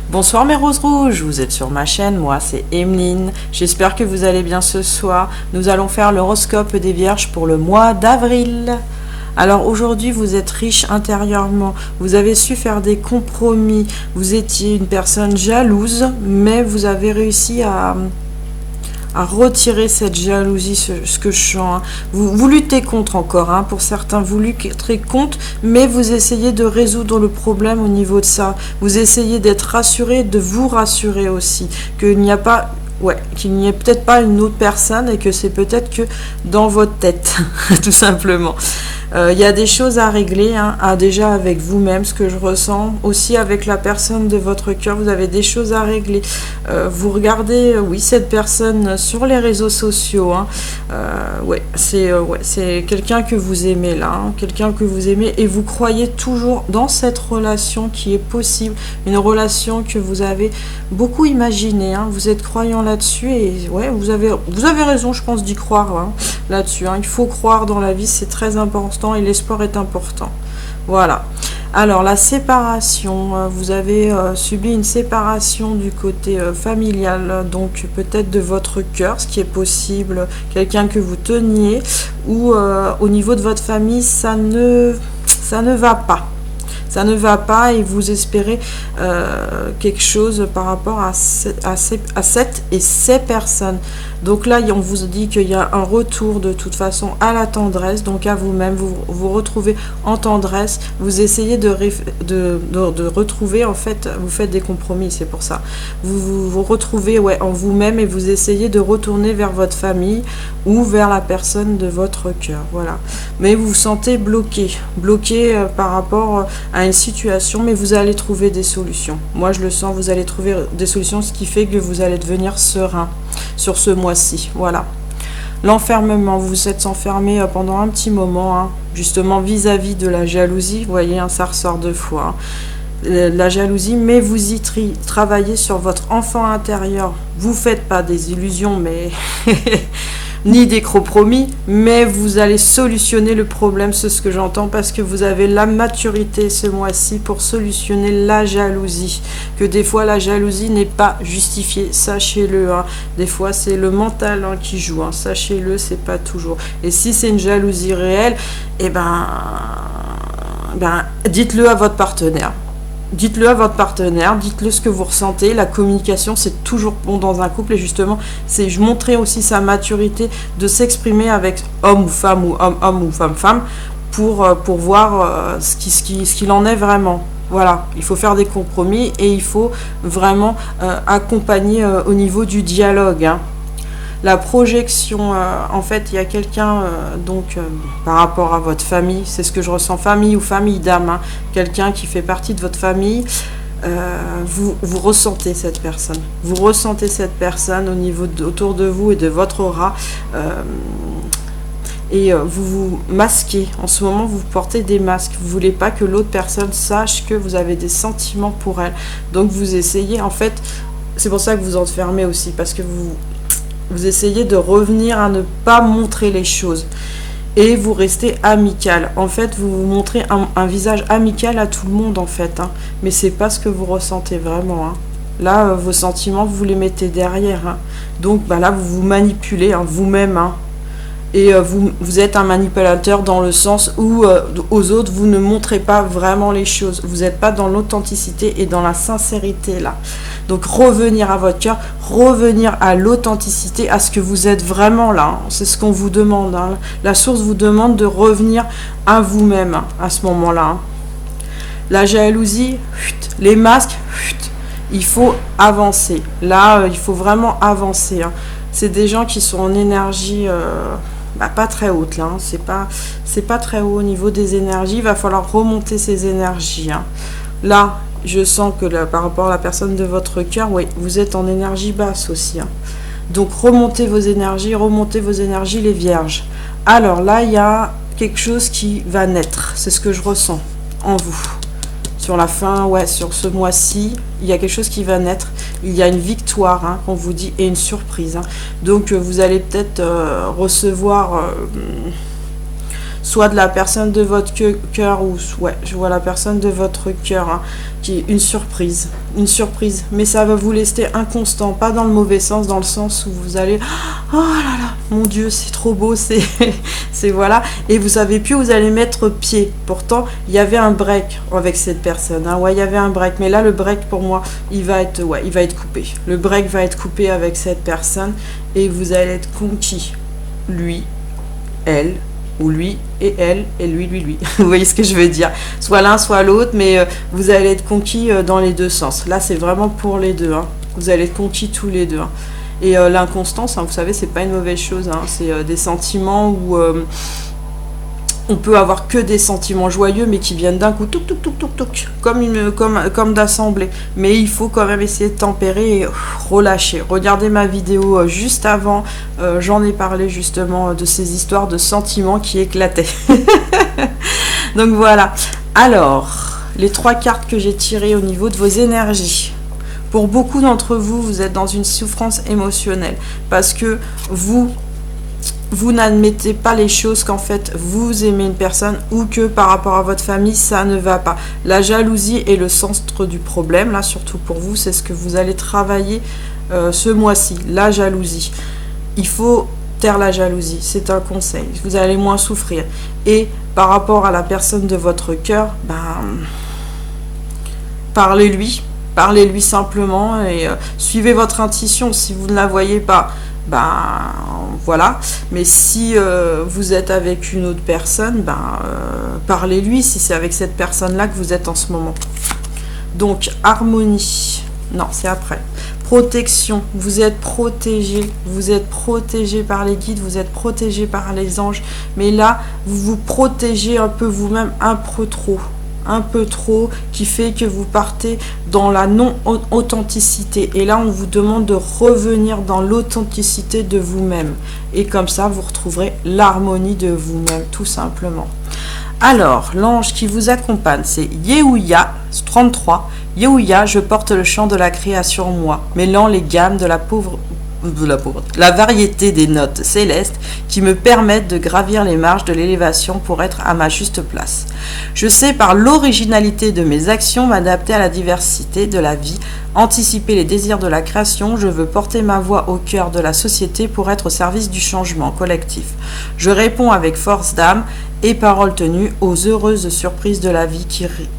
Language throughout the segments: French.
Bonsoir mes roses rouges, vous êtes sur ma chaîne, moi c'est Emeline. J'espère que vous allez bien ce soir. Nous allons faire l'horoscope des vierges pour le mois d'avril. Alors aujourd'hui vous êtes riche intérieurement, vous avez su faire des compromis, vous étiez une personne jalouse, mais vous avez réussi à retirer cette jalousie, ce que je sens. Vous luttez contre encore, pour certains, vous luttez contre, mais vous essayez de résoudre le problème au niveau de ça. Vous essayez d'être rassuré, de vous rassurer aussi, qu'il n'y a pas... qu'il n'y ait peut-être pas une autre personne et que c'est peut-être que dans votre tête, tout simplement. Il y a des choses à régler, déjà avec vous-même, ce que je ressens, aussi avec la personne de votre cœur, vous avez des choses à régler. Vous regardez, cette personne sur les réseaux sociaux, c'est quelqu'un que vous aimez là, quelqu'un que vous aimez et vous croyez toujours dans cette relation qui est possible, une relation que vous avez beaucoup imaginée, vous êtes croyant là-dessus et vous avez raison, je pense, d'y croire là-dessus. Il faut croire dans la vie, c'est très important. Et l'espoir est important. Voilà. Alors la séparation, vous avez subi une séparation du côté familial, donc peut-être de votre cœur, ce qui est possible, quelqu'un que vous teniez, ou au niveau de votre famille, ça ne va pas. Ça ne va pas et vous espérez quelque chose par rapport à cette et ces personnes. Donc là, on vous dit qu'il y a un retour de toute façon à la tendresse, donc à vous-même, vous retrouvez en tendresse, vous essayez de retrouver, en fait, vous faites des compromis, c'est pour ça. Vous retrouvez en vous-même et vous essayez de retourner vers votre famille ou vers la personne de votre cœur, voilà. Mais vous vous sentez bloqué par rapport à une situation, mais vous allez trouver des solutions. Moi, je le sens, vous allez trouver des solutions, ce qui fait que vous allez devenir serein sur ce mois-ci, voilà. L'enfermement, vous êtes enfermé pendant un petit moment, justement vis-à-vis de la jalousie, vous voyez, ça ressort deux fois, la jalousie, mais vous y travaillez sur votre enfant intérieur. Vous faites pas des illusions, mais ni des compromis, mais vous allez solutionner le problème, c'est ce que j'entends, parce que vous avez la maturité ce mois-ci pour solutionner la jalousie, que des fois la jalousie n'est pas justifiée, sachez-le, des fois c'est le mental qui joue, sachez-le, c'est pas toujours, et si c'est une jalousie réelle, dites-le à votre partenaire. Dites-le à votre partenaire, dites-le ce que vous ressentez. La communication, c'est toujours bon dans un couple. Et justement, c'est montrer aussi sa maturité de s'exprimer avec homme ou femme, ou homme ou femme, pour voir ce qu'il en est vraiment. Voilà, il faut faire des compromis et il faut vraiment accompagner au niveau du dialogue. La projection, en fait, il y a quelqu'un, par rapport à votre famille, c'est ce que je ressens, famille ou famille d'âme, quelqu'un qui fait partie de votre famille, vous ressentez cette personne. Vous ressentez cette personne au niveau autour de vous et de votre aura, et vous vous masquez. En ce moment, vous portez des masques. Vous ne voulez pas que l'autre personne sache que vous avez des sentiments pour elle. Donc, vous essayez, en fait, c'est pour ça que vous enfermez aussi, parce que vous essayez de revenir à ne pas montrer les choses. Et vous restez amical. En fait, vous montrez un visage amical à tout le monde, en fait. Mais c'est pas ce que vous ressentez vraiment. Là, vos sentiments, vous les mettez derrière. Donc, là, vous vous manipulez vous-même. Et vous êtes un manipulateur dans le sens où aux autres, vous ne montrez pas vraiment les choses. Vous n'êtes pas dans l'authenticité et dans la sincérité là. Donc revenir à votre cœur, revenir à l'authenticité, à ce que vous êtes vraiment là. C'est ce qu'on vous demande. La source vous demande de revenir à vous-même à ce moment-là. La jalousie, les masques, il faut avancer. Là, il faut vraiment avancer. C'est des gens qui sont en énergie... pas très haute là, c'est pas très haut au niveau des énergies, il va falloir remonter ces énergies. Là, je sens que par rapport à la personne de votre cœur, vous êtes en énergie basse aussi. Donc remontez vos énergies les vierges. Alors là, il y a quelque chose qui va naître, c'est ce que je ressens en vous. Sur la fin, sur ce mois-ci, il y a quelque chose qui va naître. Il y a une victoire, qu'on vous dit, et une surprise. Donc, vous allez peut-être recevoir soit de la personne de votre cœur, ou ouais, je vois la personne de votre cœur, hein, qui est une surprise, mais ça va vous laisser inconstant, pas dans le mauvais sens, dans le sens où vous allez, oh là là, mon Dieu, c'est trop beau, c'est voilà, et vous savez plus où vous allez mettre pied. Pourtant, il y avait un break avec cette personne, hein, ouais, il y avait un break, mais là, le break pour moi, il va être coupé. Le break va être coupé avec cette personne, et vous allez être conquis, lui, elle, ou lui et elle, et lui. Vous voyez ce que je veux dire? Soit l'un, soit l'autre, mais vous allez être conquis dans les deux sens. Là, c'est vraiment pour les deux, hein. Vous allez être conquis tous les deux, hein. Et l'inconstance, hein, vous savez, c'est pas une mauvaise chose, hein. C'est des sentiments où on peut avoir que des sentiments joyeux, mais qui viennent d'un coup, comme d'assemblée. Mais il faut quand même essayer de tempérer et relâcher. Regardez ma vidéo juste avant, j'en ai parlé justement de ces histoires de sentiments qui éclataient. Donc voilà. Alors, les 3 cartes que j'ai tirées au niveau de vos énergies. Pour beaucoup d'entre vous, vous êtes dans une souffrance émotionnelle parce que vous n'admettez pas les choses, qu'en fait vous aimez une personne ou que par rapport à votre famille ça ne va pas. La jalousie est le centre du problème, là surtout pour vous, c'est ce que vous allez travailler ce mois-ci, la jalousie. Il faut taire la jalousie, c'est un conseil, vous allez moins souffrir. Et par rapport à la personne de votre cœur, parlez-lui simplement et suivez votre intuition. Si vous ne la voyez pas, voilà, mais si vous êtes avec une autre personne, parlez-lui si c'est avec cette personne-là que vous êtes en ce moment. Donc, harmonie, non, c'est après. Protection, vous êtes protégé par les guides, vous êtes protégé par les anges, mais là, vous vous protégez un peu vous-même, un peu trop, qui fait que vous partez dans la non-authenticité. Et là, on vous demande de revenir dans l'authenticité de vous-même. Et comme ça, vous retrouverez l'harmonie de vous-même, tout simplement. Alors, l'ange qui vous accompagne, c'est Yehuya, 33. Yehuya, je porte le chant de la création en moi, mêlant les gammes de la variété des notes célestes qui me permettent de gravir les marches de l'élévation pour être à ma juste place. Je sais par l'originalité de mes actions m'adapter à la diversité de la vie, anticiper les désirs de la création. Je veux porter ma voix au cœur de la société pour être au service du changement collectif. Je réponds avec force d'âme et parole tenue aux heureuses surprises de la vie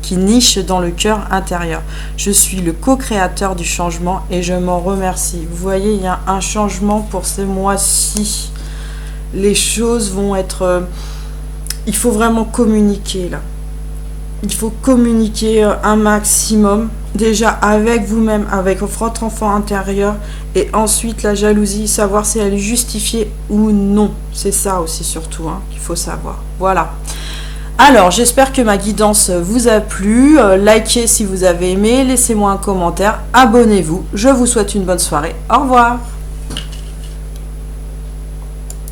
qui nichent dans le cœur intérieur. Je suis le co-créateur du changement et je m'en remercie. Vous voyez, il y a un changement pour ces mois-ci. Les choses vont être... il faut vraiment communiquer là. Il faut communiquer un maximum, déjà avec vous-même, avec votre enfant intérieur, et ensuite la jalousie, savoir si elle est justifiée ou non. C'est ça aussi surtout qu'il faut savoir. Voilà. Alors, j'espère que ma guidance vous a plu. Likez si vous avez aimé, laissez-moi un commentaire, abonnez-vous. Je vous souhaite une bonne soirée. Au revoir.